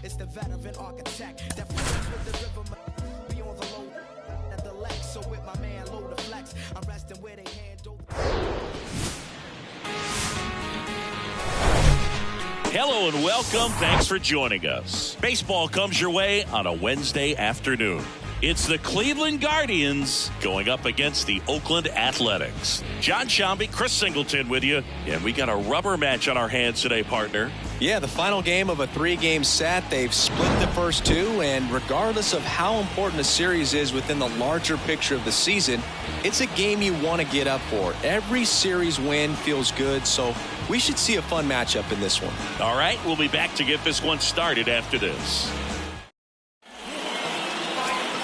It's the veteran architect that flows with the rhythm. Be on the low at the legs. So with my man low the flex, I'm resting where they handle. Hello and welcome. Thanks for joining us. Baseball comes your way on a Wednesday afternoon. It's the Cleveland Guardians going up against the Oakland Athletics. John Shambi, Chris Singleton with you. And we got a rubber match on our hands today, partner. Yeah, the final game of a 3-game set. They've split the first two, and regardless of how important a series is within the larger picture of the season, it's a game you want to get up for. Every series win feels good, so we should see a fun matchup in this one. All right, we'll be back to get this one started after this.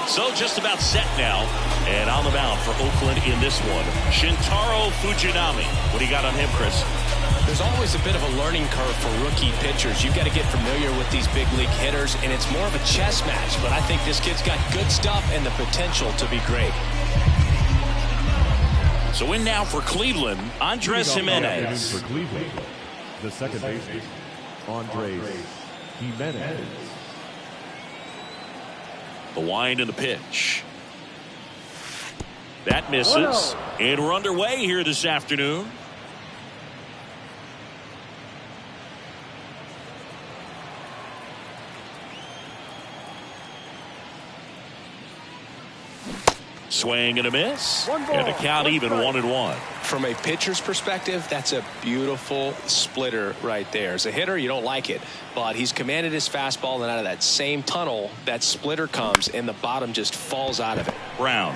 So just about set now, and on the mound for Oakland in this one, Shintaro Fujinami. What do you got on him, Chris? There's always a bit of a learning curve for rookie pitchers. You've got to get familiar with these big league hitters, and it's more of a chess match. But I think this kid's got good stuff and the potential to be great. So in now for Cleveland, Andres Jimenez. For Cleveland, the second baseman, Andres Jimenez. The wind and the pitch. That misses. And we're underway here this afternoon. Swing and a miss. And the count even 1-1. From a pitcher's perspective, that's a beautiful splitter right there. As a hitter, you don't like it, but he's commanded his fastball, and out of that same tunnel, that splitter comes, and the bottom just falls out of it. Brown.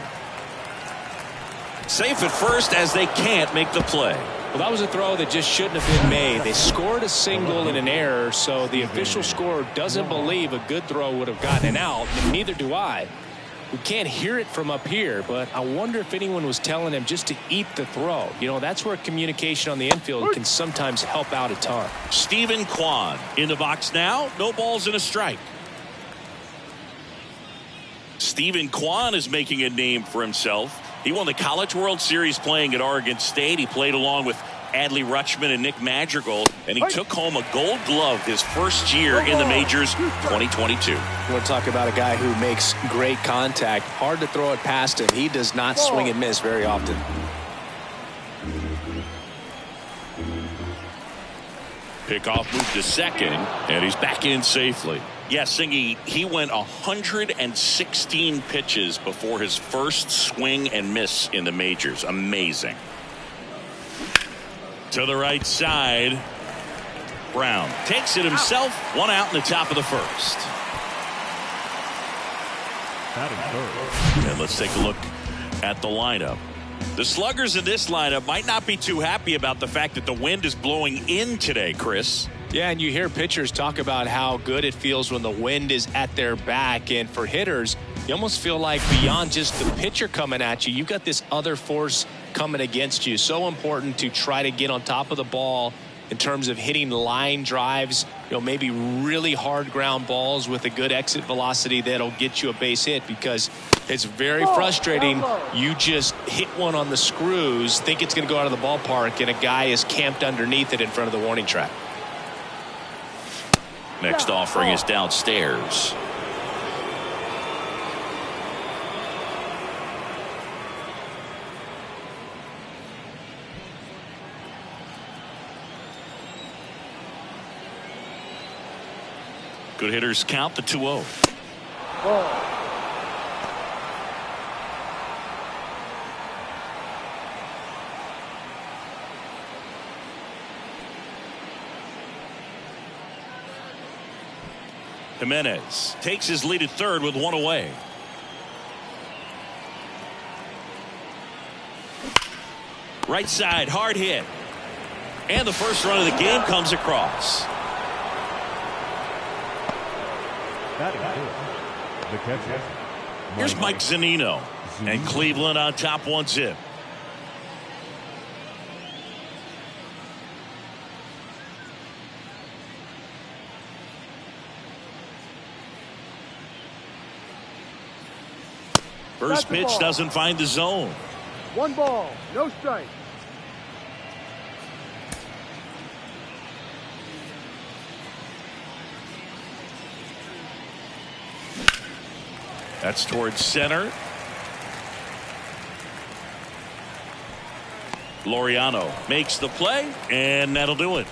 Safe at first as they can't make the play. Well, that was a throw that just shouldn't have been made. They scored a single and an error, so the official scorer doesn't believe a good throw would have gotten an out, and neither do I. We can't hear it from up here, but I wonder if anyone was telling him just to eat the throw. You know, that's where communication on the infield can sometimes help out a ton. Steven Kwan in the box now. No balls and a strike. Steven Kwan is making a name for himself. He won the College World Series playing at Oregon State. He played along with Adley Rutschman and Nick Madrigal, and he took home a Gold Glove his first year in the majors, 2022. You want to talk about a guy who makes great contact. Hard to throw it past him. He does not swing and miss very often. Pickoff moved to second, and he's back in safely. Yeah, Singy, he went 116 pitches before his first swing and miss in the majors. Amazing. To the right side. Brown takes it himself. One out in the top of the first. And let's take a look at the lineup. The sluggers in this lineup might not be too happy about the fact that the wind is blowing in today, Chris. Yeah, and you hear pitchers talk about how good it feels when the wind is at their back. And for hitters, you almost feel like beyond just the pitcher coming at you, you've got this other force coming against you. So important to try to get on top of the ball in terms of hitting line drives, you know, maybe really hard ground balls with a good exit velocity that'll get you a base hit, because it's very frustrating. You just hit one on the screws, think it's going to go out of the ballpark, and a guy is camped underneath it in front of the warning track. Next offering is downstairs. Good hitters count the 2-0. Jimenez takes his lead at third with one away. Right side, hard hit. And the first run of the game comes across. The catcher. Here's Mike Zunino. And Cleveland on top 1-0. First pitch doesn't find the zone. 1 ball, no strike. That's towards center. Laureano makes the play, and that'll do it.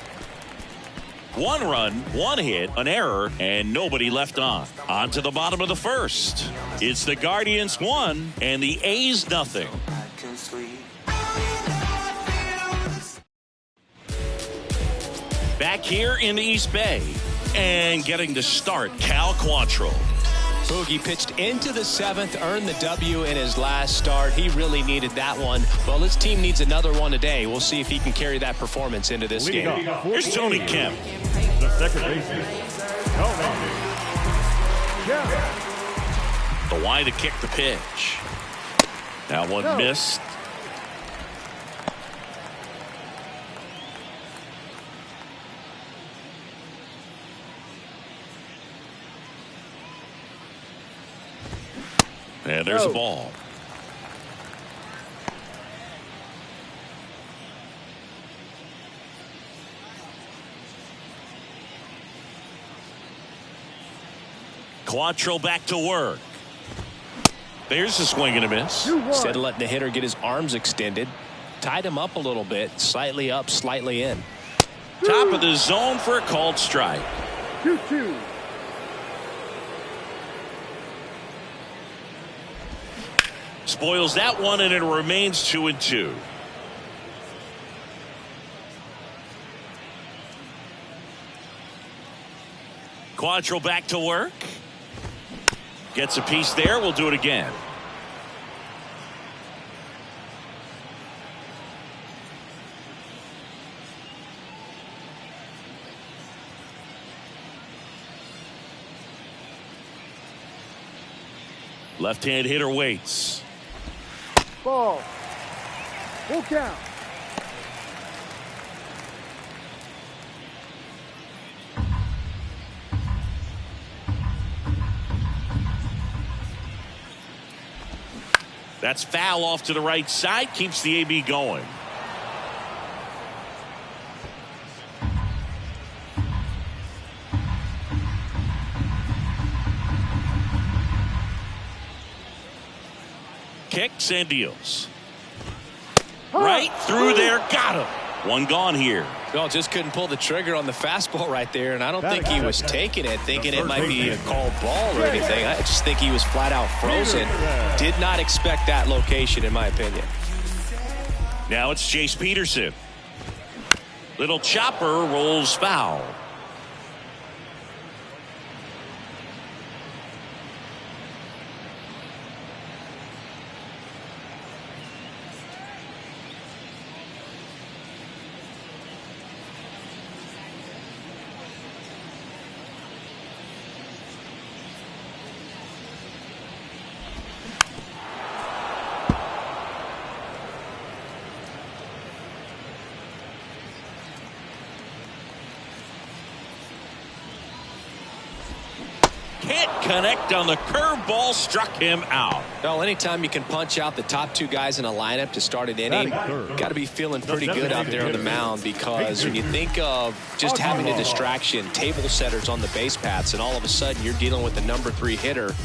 1 run, 1 hit, an error, and nobody left on. On to the bottom of the first. It's the Guardians 1 and the A's nothing. Back here in the East Bay and getting to start, Cal Quantrill. Boogie pitched into the 7th, earned the W in his last start. He really needed that one. Well, his team needs another one today. We'll see if he can carry that performance into this game. Here's Tony Kemp. The second baseman, Tony Kemp. The Y to kick the pitch. That one missed. And there's a ball. Quantrill back to work. There's a swing and a miss. Instead of letting the hitter get his arms extended, tied him up a little bit, slightly up, slightly in. Top of the zone for a called strike. 2-2. Spoils that one, and it remains 2-2. Quantrill back to work. Gets a piece there. We'll do it again. Left-hand hitter waits. Ball. Full count. That's foul off to the right side. Keeps the AB going. Kicks and deals. Right through there. Got him. One gone here. Well, just couldn't pull the trigger on the fastball right there, and I don't think he was taking it, thinking it might be a called ball or anything. I just think he was flat out frozen. Did not expect that location, in my opinion. Now it's Chase Peterson. Little chopper rolls foul. Can't connect on the curveball, struck him out. Well, anytime you can punch out the top 2 guys in a lineup to start an inning, got to be feeling pretty good out there on the mound, because when you think of just having a distraction, table setters on the base paths, and all of a sudden you're dealing with the number 3 hitter,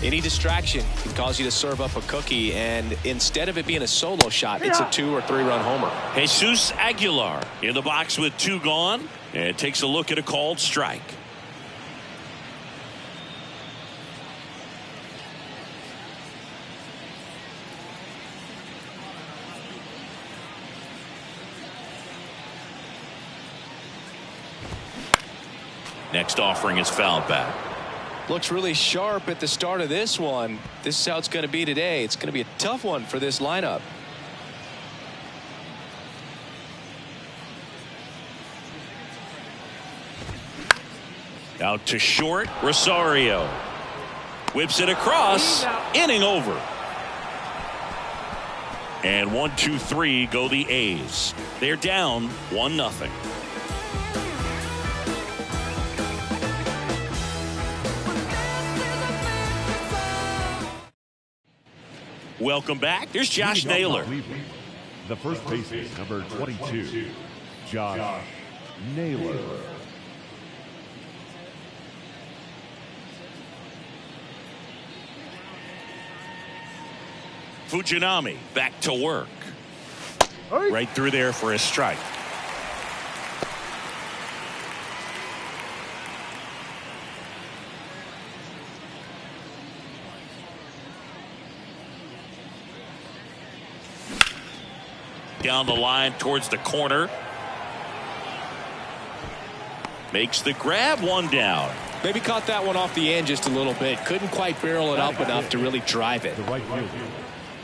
any distraction can cause you to serve up a cookie, and instead of it being a solo shot, it's a 2 or 3 run homer. Jesus Aguilar in the box with 2 gone, and takes a look at a called strike. Next offering is fouled back. Looks really sharp at the start of this one. This is how it's going to be today. It's going to be a tough one for this lineup. Out to short, Rosario. Whips it across, inning over. And 1, 2, 3 go the A's. They're down 1-0. Welcome back. Here's Josh Naylor. The first baseman, number 22, Josh Naylor. Fujinami back to work. Hey. Right through there for a strike. Down the line towards the corner. Makes the grab, one down. Maybe caught that one off the end just a little bit. Couldn't quite barrel it up enough to really drive it. The right fielder,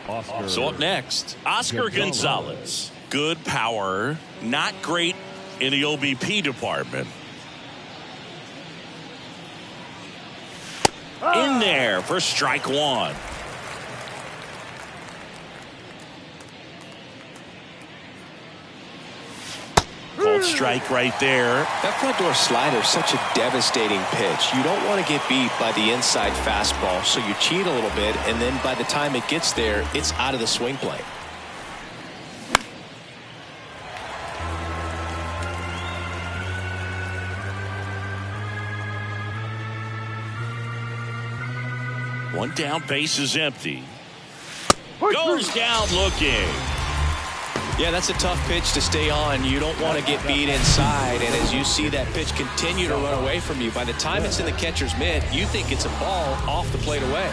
Oscar. So up next, Oscar Gonzalez. Good power, not great in the OBP department. In there for strike one. Called strike right there. That front door slider is such a devastating pitch. You don't want to get beat by the inside fastball, so you cheat a little bit, and then by the time it gets there, it's out of the swing plane. One down, base is empty. Goes down looking. Yeah, that's a tough pitch to stay on. You don't want to get beat inside, and as you see that pitch continue to run away from you, by the time it's in the catcher's mitt, you think it's a ball off the plate away.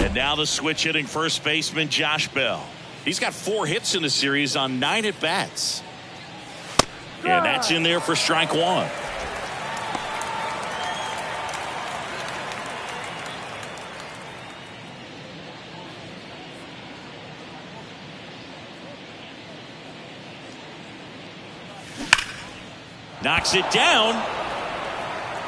And now the switch hitting first baseman Josh Bell. He's got 4 hits in the series on 9 at-bats. And that's in there for strike one. Knocks it down,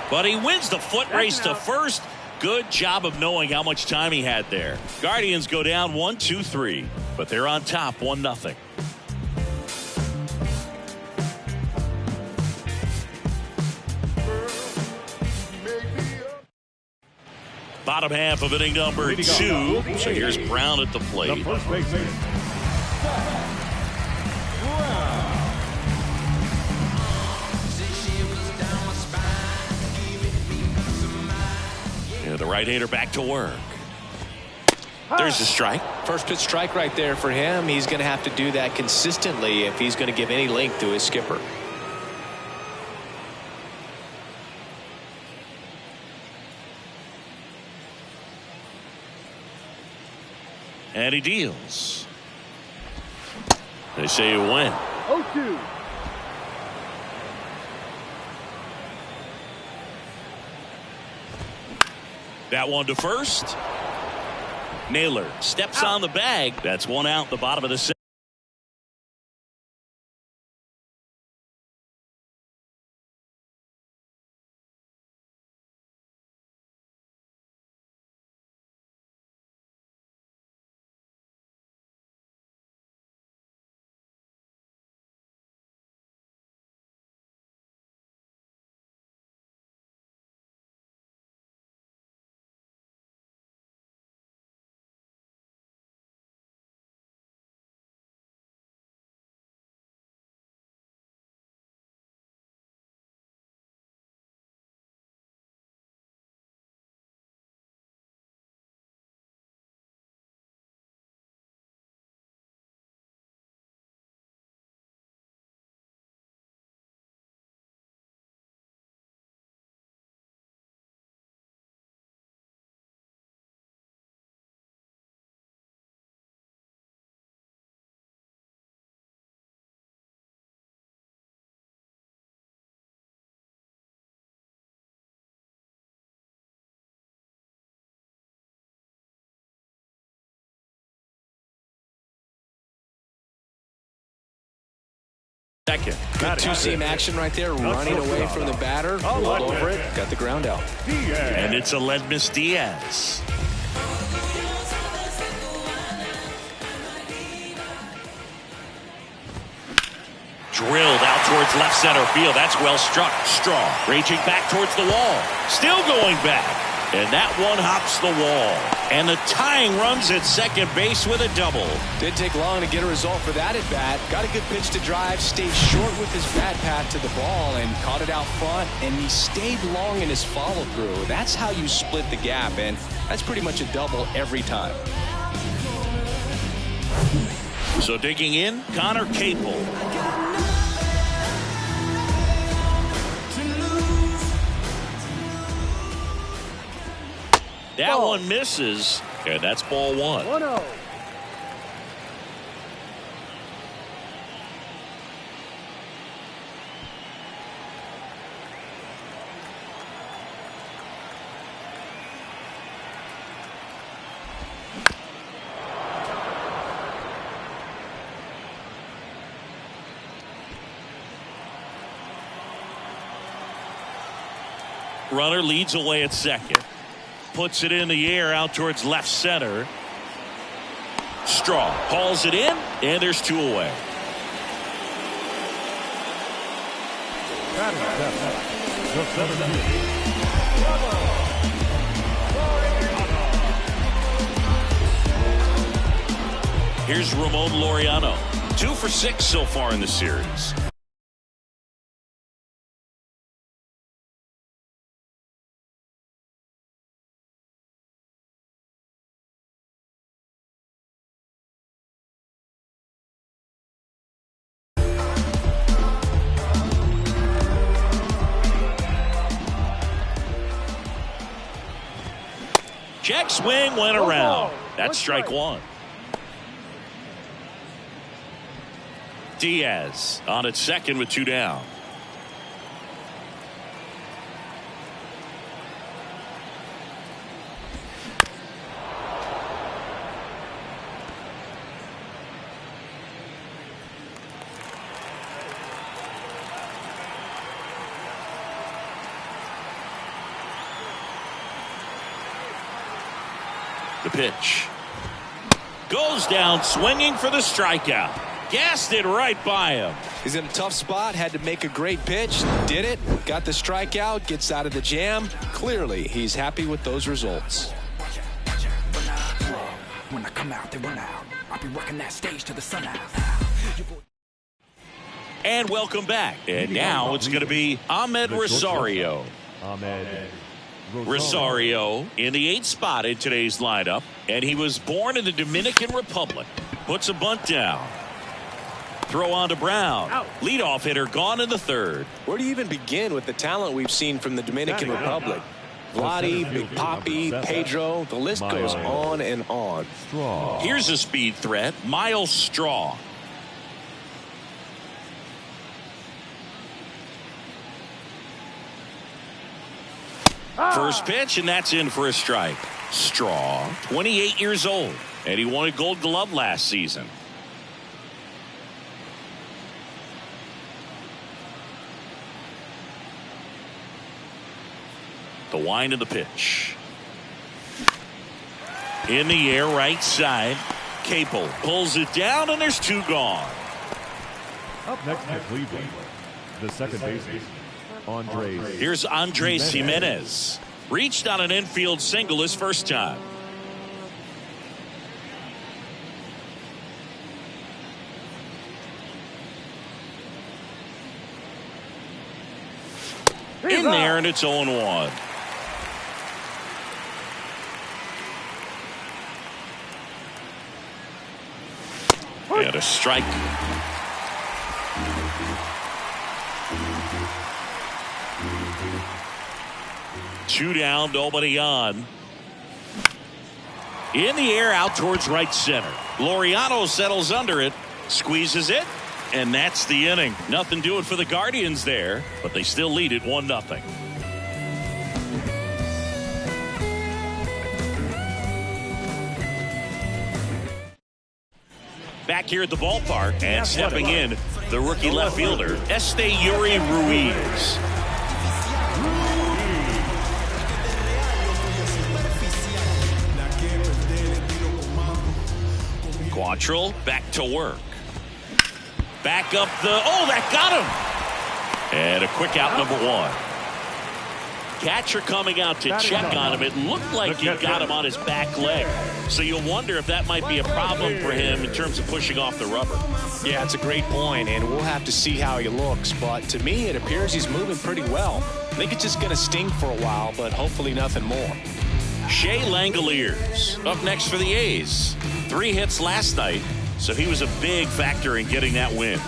but he wins the foot race to first. Good job of knowing how much time he had there. Guardians go down 1-2-3, but they're on top 1-0. Bottom half of inning number 2. So here's Brown at the plate. The first baseman, The right-hander back to work. There's the strike. First pitch strike right there for him. He's going to have to do that consistently if he's going to give any length to his skipper. And he deals. They say a win. 0-2. That one to first. Naylor steps on the bag. That's one out, the bottom of the 6th. Second. Good two-seam action right there, running away from the batter, rolled over it, got the ground out. And it's Aledmus Diaz. Drilled out towards left center field. That's well struck. Strong raging back towards the wall. Still going back. And that one hops the wall. And the tying runs at second base with a double. Didn't take long to get a result for that at bat. Got a good pitch to drive, stayed short with his bat path to the ball, and caught it out front. And he stayed long in his follow through. That's how you split the gap, and that's pretty much a double every time. So digging in, Connor Capel. That one misses, and that's ball one. 1-0. Runner leads away at second. Puts it in the air out towards left center. Straw hauls it in, and there's two away. Here's Ramon Laureano. 2 for 6 so far in the series. Check swing went around. That's strike one. Diaz on at second with 2 down. The pitch goes down swinging for the strikeout. Gassed it right by him. He's in a tough spot, had to make a great pitch, did it, got the strikeout, gets out of the jam. Clearly, he's happy with those results. When I come out, they run out. I'll be working that stage to the sun out. And welcome back. And now it's going to be Ahmed Rosario. Rosario in the 8th spot in today's lineup, and he was born in the Dominican Republic. Puts a bunt down. Throw on to Brown. Leadoff hitter gone in the 3rd. Where do you even begin with the talent we've seen from the Dominican Republic? Vladdy, Big Papi, Pedro, the list goes on and on. Here's a speed threat, Miles Straw. First pitch, and that's in for a strike. Straw, 28 years old, and he won a Gold Glove last season. The wind of the pitch. In the air, right side. Capel pulls it down, and there's 2 gone. Up next for Cleveland, the second baseman, Andres. Here's Andres Jimenez. Reached on an infield single his first time. In there, and it's 0-1. And a strike. Two down, nobody on. In the air, out towards right center. Laureano settles under it, squeezes it, and that's the inning. Nothing doing for the Guardians there, but they still lead it 1-0. Back here at the ballpark, and stepping in, the rookie left fielder, Esteury Ruiz. Quantrill back to work. Back up the, oh, that got him. And a quick out, number 1. catcher coming out to check on him. It looked like he got him on his back leg. So you'll wonder if that might be a problem for him in terms of pushing off the rubber. Yeah, it's a great point, and we'll have to see how he looks. But to me, it appears he's moving pretty well. I think it's just going to sting for a while, but hopefully nothing more. Shea Langoliers up next for the A's. 3 hits last night, so he was a big factor in getting that win.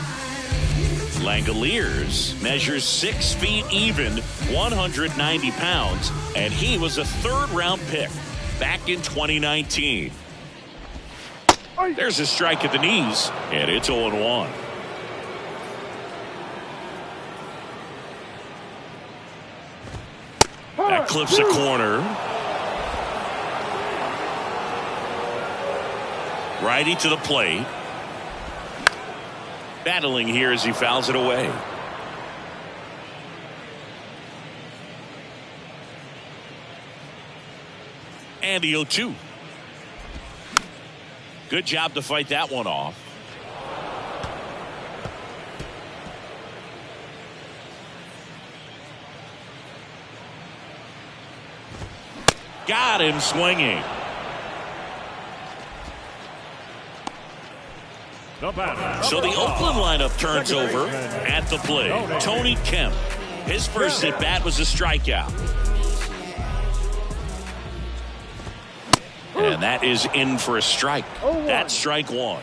Langoliers measures 6 feet even, 190 pounds, and he was a 3rd-round pick back in 2019. There's a strike at the knees, and it's 0-1. That clips a corner. Righty to the plate. Battling here as he fouls it away. And the 0-2. Good job to fight that one off. Got him swinging. So the Oakland lineup turns over at the plate. Tony Kemp. His first at bat was a strikeout. And that is in for a strike. That's strike 1.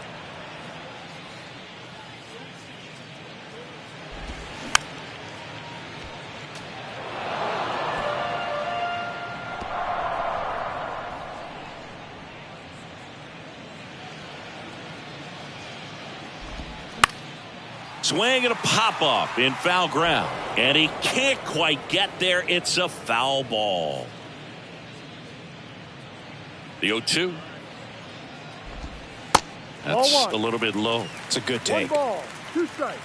Swing and a pop-up in foul ground. And he can't quite get there. It's a foul ball. The 0-2. That's a little bit low. It's a good take. 1 ball, 2 strikes.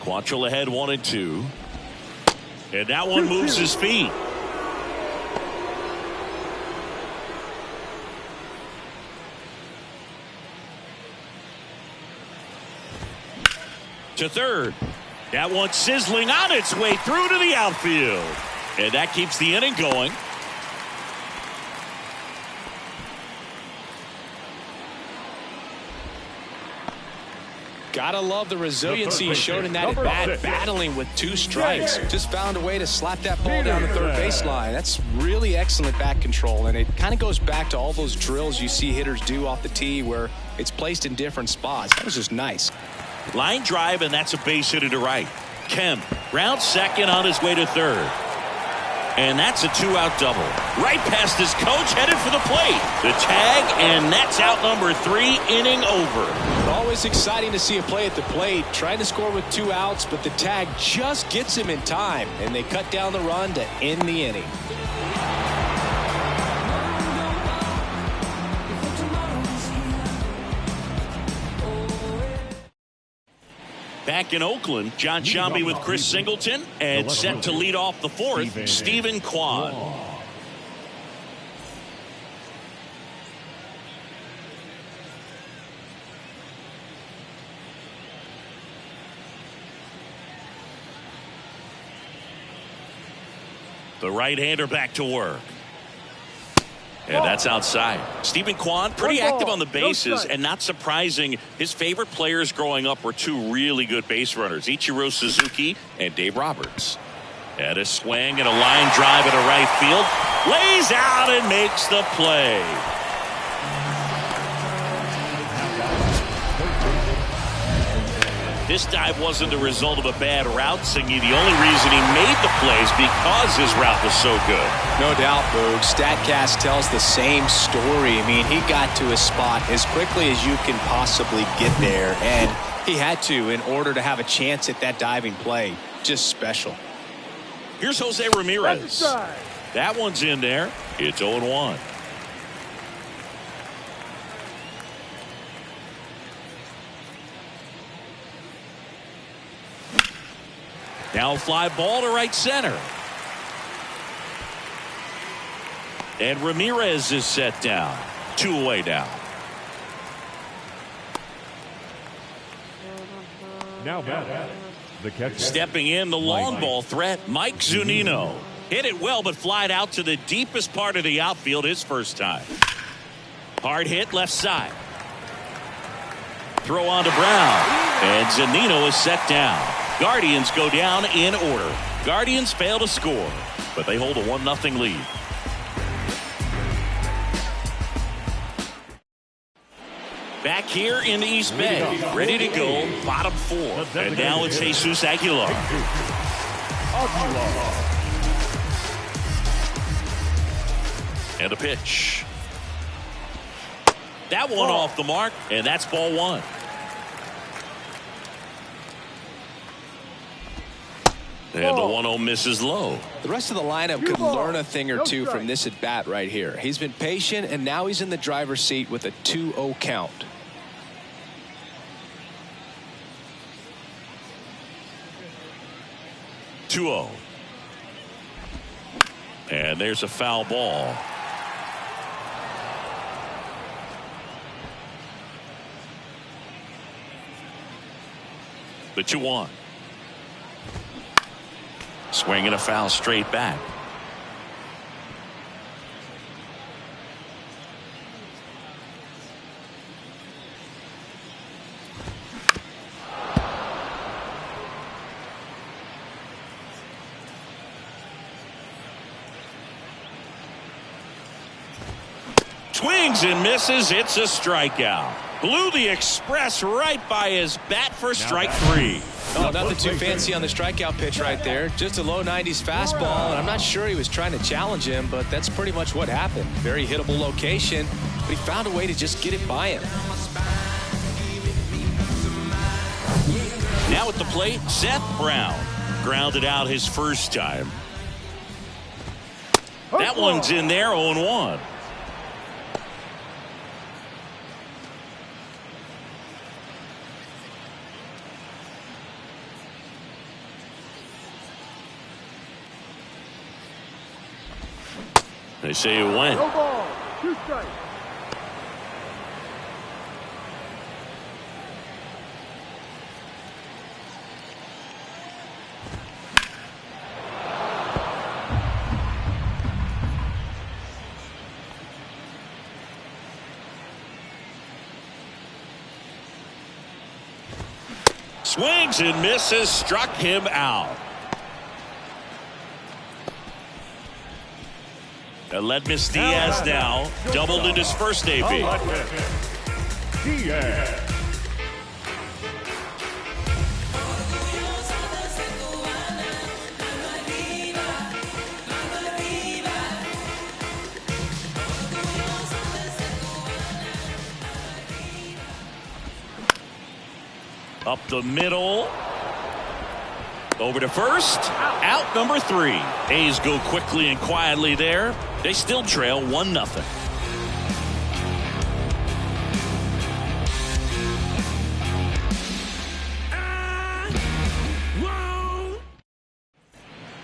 Quantrill ahead 1-2. And that one moves his feet. To third. That one sizzling on its way through to the outfield. And that keeps the inning going. Gotta love the resiliency he showed in that at bat, battling with 2 strikes. Just found a way to slap that ball down the third baseline. That's really excellent bat control, and it kind of goes back to all those drills you see hitters do off the tee where it's placed in different spots. That was just nice. Line drive, and that's a base hit to right. Kemp round second on his way to third. And that's a 2-out double. Right past his coach, headed for the plate. The tag, and that's out number 3, inning over. Always exciting to see a play at the plate. Trying to score with 2 outs, but the tag just gets him in time. And they cut down the run to end the inning. Back in Oakland, John Sciambi with Chris Singleton, and set to lead off the 4th, Stephen Kwan. The right-hander back to work. And that's outside. Stephen Kwan, pretty active on the bases, and not surprising, his favorite players growing up were 2 really good base runners, Ichiro Suzuki and Dave Roberts. And a swing and a line drive into right field. Lays out and makes the play. This dive wasn't the result of a bad route, Singy. The only reason he made the plays because his route was so good. No doubt, Boog. StatCast tells the same story. I mean, he got to his spot as quickly as you can possibly get there, and he had to in order to have a chance at that diving play. Just special. Here's Jose Ramirez. That one's in there. It's 0-1. Now a fly ball to right center. And Ramirez is set down. 2 away now. Now back. The catcher. Stepping in, the long ball threat, Mike Zunino. Hit it well, but flied out to the deepest part of the outfield his first time. Hard hit left side. Throw on to Brown. And Zunino is set down. Guardians go down in order. Guardians fail to score, but they hold a 1-0 lead. Back here in the East Bay, ready to go, bottom 4. And now it's Jesus Aguilar. And a pitch. That one off the mark, and that's ball 1. And the 1-0 misses low. The rest of the lineup could learn a thing or two from this at bat right here. He's been patient, and now he's in the driver's seat with a 2-0 count. And there's a foul ball. The 2-1. Swinging a foul straight back. Swings and misses. It's a strikeout. Blew the express right by his bat for strike 3. Oh, nothing too fancy on the strikeout pitch right there. Just a low 90s fastball, and I'm not sure he was trying to challenge him, but that's pretty much what happened. Very hittable location, but he found a way to just get it by him. Now at the plate, Seth Brown. Grounded out his first time. That one's in there, 0-1. They say it went. No ball. 2 strikes. Swings and misses, struck him out. Aledmys Diaz now doubled in his first AB. Diaz. Up the middle. Over to first. Out number 3. A's go quickly and quietly there. They still trail 1-0.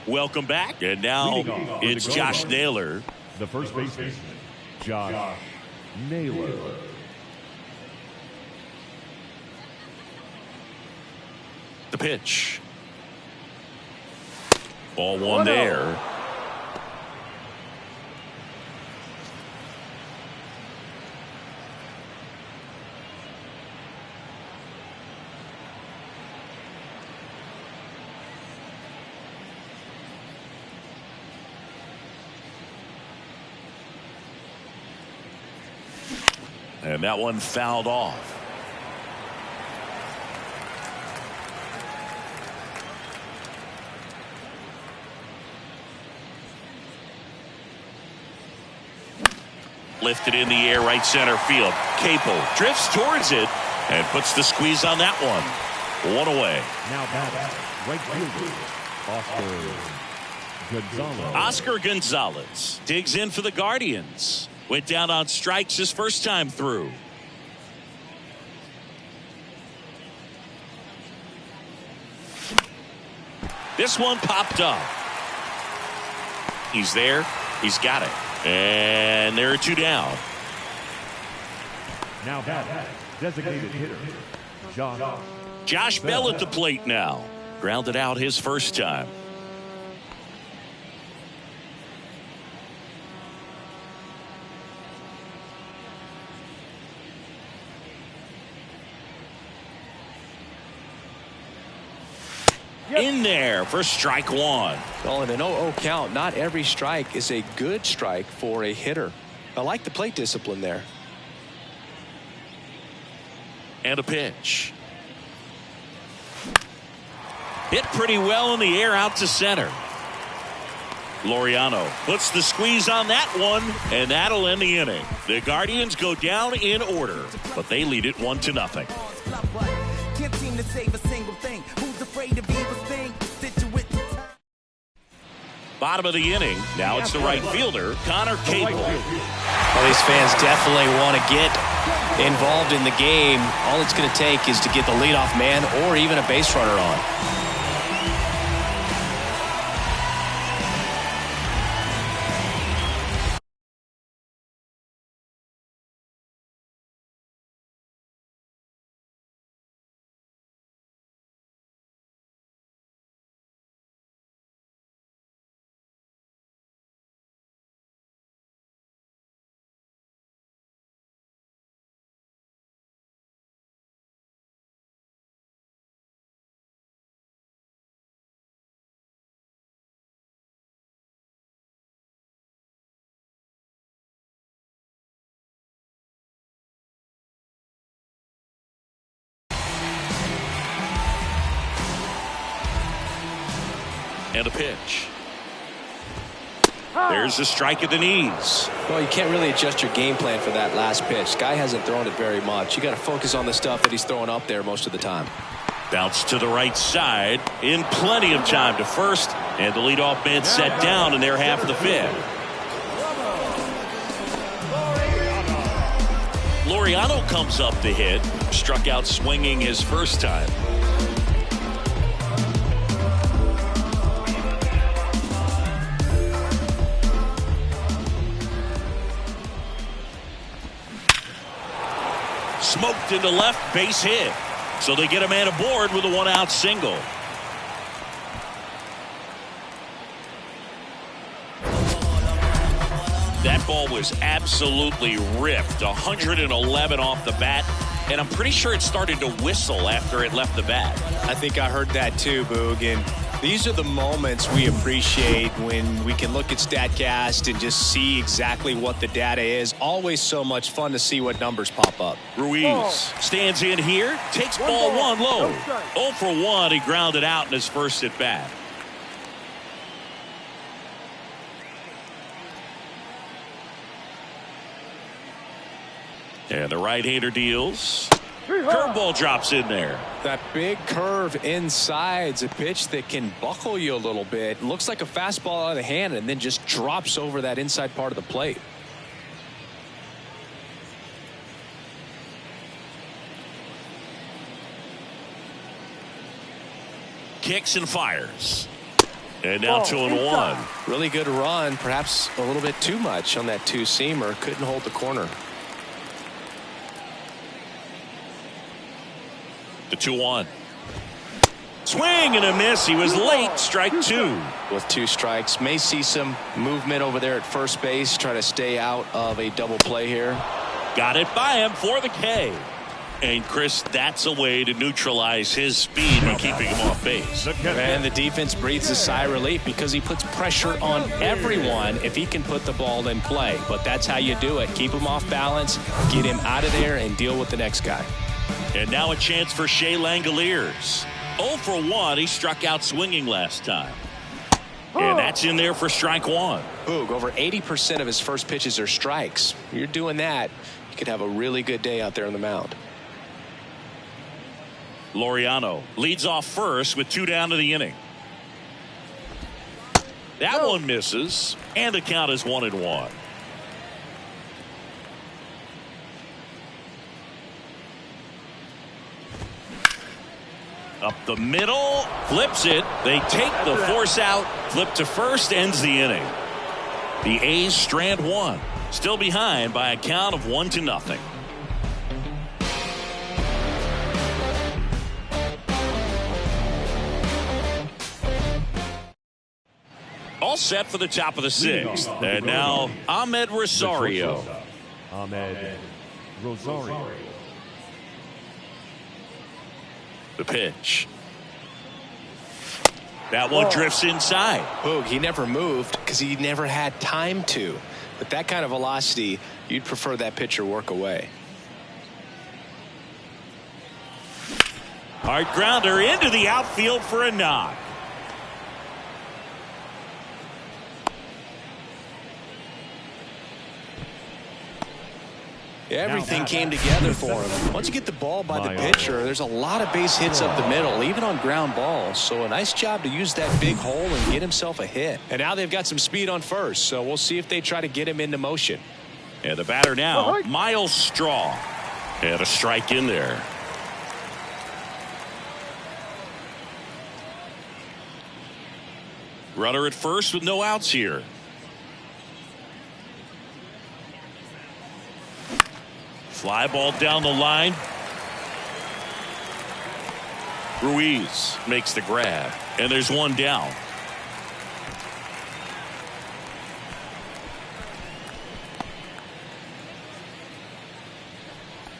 Welcome back. And now it's Josh Naylor. The first baseman, Josh Naylor. The pitch. Ball 1 there. And that one fouled off. Lifted in the air, right center field. Capo drifts towards it and puts the squeeze on that one. 1 away. Now batting, right fielder, Oscar Gonzalez. Oscar Gonzalez digs in for the Guardians. Went down on strikes his first time through. This one popped up. He's there. He's got it. And there are 2 down. Now batting, designated hitter, Josh Bell at the plate now. Grounded out his first time. In there for strike 1. Well, in an 0-0 count, not every strike is a good strike for a hitter. I like the plate discipline there. And a pitch. Hit pretty well in the air out to center. Laureano puts the squeeze on that one, and that'll end the inning. The Guardians go down in order, but they lead it 1-0. Can't seem to save a single thing. Who's afraid of evil thing? Bottom of the inning. Now it's the right fielder, Connor Cable. Well, these fans definitely want to get involved in the game. All it's going to take is to get the leadoff man or even a base runner on. And a pitch. There's a strike at the knees. Well, you can't really adjust your game plan for that last pitch. Guy hasn't thrown it very much. You got to focus on the stuff that he's throwing up there most of the time. Bounce to the right side in plenty of time to first, and the leadoff man set down in their half of the 5th. Laureano comes up to hit, struck out swinging his first time. Smoked into left, base hit. So they get a man aboard with a 1-out single. That ball was absolutely ripped. 111 off the bat. And I'm pretty sure it started to whistle after it left the bat. I think I heard that too, Boog. And these are the moments we appreciate when we can look at StatCast and just see exactly what the data is. Always so much fun to see what numbers pop up. Ruiz stands in here, takes ball 1 low. 0 for 1, he grounded out in his first at bat. And the right-hander deals. Curveball drops in there. That big curve inside's a pitch that can buckle you a little bit. Looks like a fastball out of the hand and then just drops over that inside part of the plate. Kicks and fires. And now 2-1. Really good run. Perhaps a little bit too much on that two-seamer. Couldn't hold the corner. The 2-1. Swing and a miss. He was late. Strike 2. With 2 strikes. May see some movement over there at first base. Try to stay out of a double play here. Got it by him for the K. And Chris, that's a way to neutralize his speed by keeping him off base. And the defense breathes a sigh of relief because he puts pressure on everyone if he can put the ball in play. But that's how you do it. Keep him off balance, get him out of there, and deal with the next guy. And now a chance for Shea Langoliers. 0 for 1. He struck out swinging last time. And that's in there for strike 1. Boog, over 80% of his first pitches are strikes. You're doing that, you could have a really good day out there on the mound. Laureano leads off first with 2 down to the inning. That one misses, and the count is 1-1. Up the middle, flips it. They take the force out. Flip to first, ends the inning. The A's strand one. Still behind by a count of 1-0. All set for the top of the sixth. And now Ahmed Rosario. Ahmed Rosario. The pitch. That one drifts inside. Boog, he never moved because he never had time to. With that kind of velocity, you'd prefer that pitcher work away. Hard grounder into the outfield for a knock. Everything came together for him. Once you get the ball by the pitcher, there's a lot of base hits up the middle, even on ground balls. So a nice job to use that big hole and get himself a hit. And now they've got some speed on first, so we'll see if they try to get him into motion. And the batter now, Miles Straw. And a strike in there. Runner at first with no outs here. Fly ball down the line. Ruiz makes the grab. And there's one down.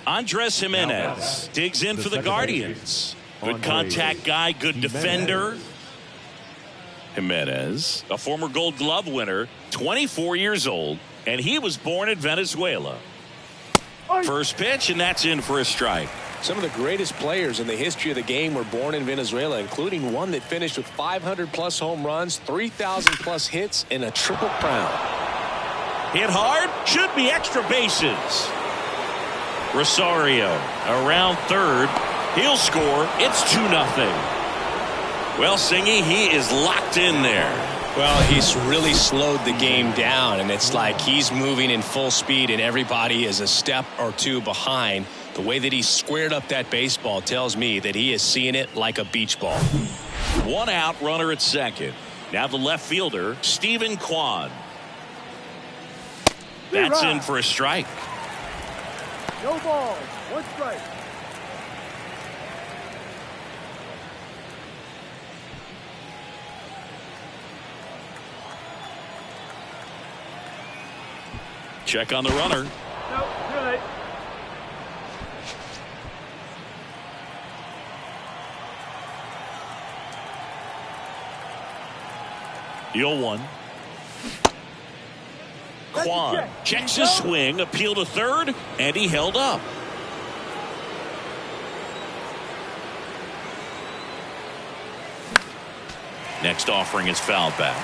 Andres Jimenez digs in for the Guardians. Good contact guy, good defender. Jimenez, a former Gold Glove winner, 24 years old, and he was born in Venezuela. First pitch, and that's in for a strike. Some of the greatest players in the history of the game were born in Venezuela, including one that finished with 500-plus home runs, 3,000-plus hits, and a triple crown. Hit hard, should be extra bases. Rosario around third. He'll score. It's 2-0. Well, Singy, he is locked in there. Well, he's really slowed the game down, and it's like he's moving in full speed, and everybody is a step or two behind. The way that he squared up that baseball tells me that he is seeing it like a beach ball. One out, runner at second. Now the left fielder, Stephen Kwan. That's in for a strike. No balls. One strike. Check on the runner. No, too late. Deal one. Kwan checks his swing, appeal to third, and he held up. Next offering is fouled back.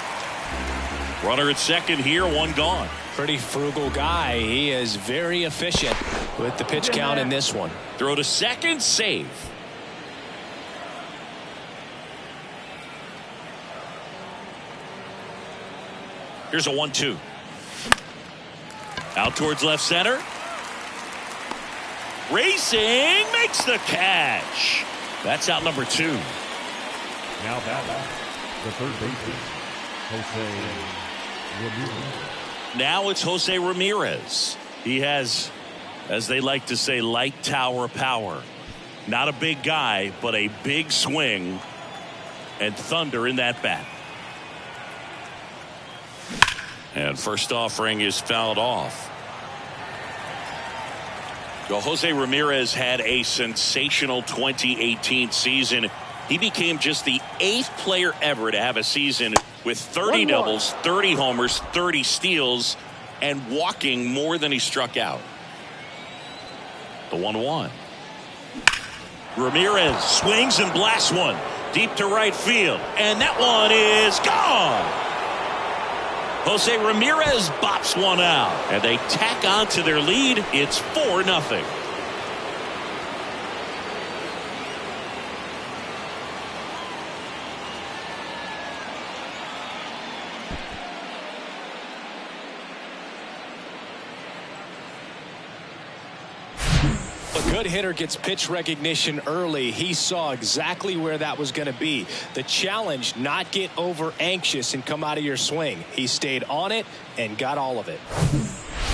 Runner at second here, one gone. Pretty frugal guy. He is very efficient with the pitch count in this one. Throw to second, save. Here's a 1-2. Out towards left center. Racing, makes the catch. That's out number 2. Now batting, the third baseman, Jose Ramirez. Now it's Jose Ramirez. He has, as they like to say, light tower power. Not a big guy, but a big swing and thunder in that bat. And first offering is fouled off. Well, Jose Ramirez had a sensational 2018 season. He became just the 8th player ever to have a season with 30 doubles, 30 homers, 30 steals, and walking more than he struck out. The 1-1. Ramirez swings and blasts one deep to right field, and that one is gone. Jose Ramirez bops one out, and they tack on to their lead. It's 4-0. A good hitter gets pitch recognition early. He saw exactly where that was going to be. The challenge, not get over anxious and come out of your swing. He stayed on it and got all of it.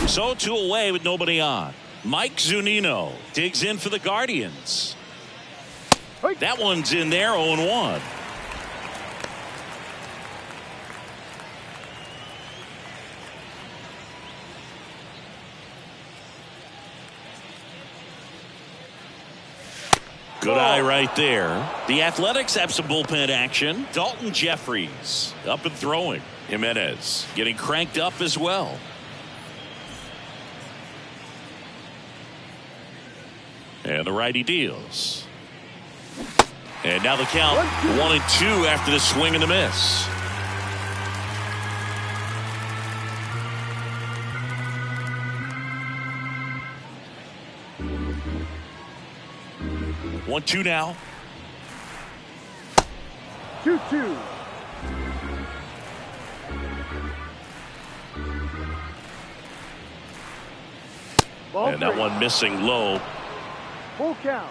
So 2 away with nobody on. Mike Zunino digs in for the Guardians. That one's in there, 0-1. Good eye right there. The Athletics have some bullpen action. Dalton Jeffries up and throwing. Jimenez getting cranked up as well. And the righty deals. And now the count 1-2 after the swing and the miss. One, two now. 2-2. And that one missing low. Full count.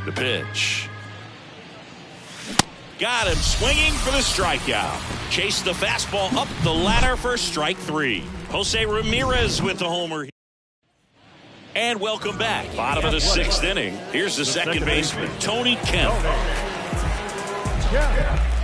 The pitch. Got him swinging for the strikeout. Chased the fastball up the ladder for strike 3. Jose Ramirez with the homer. And welcome back. Bottom of the 6th inning. Here's the second baseman, Tony Kemp. Yeah.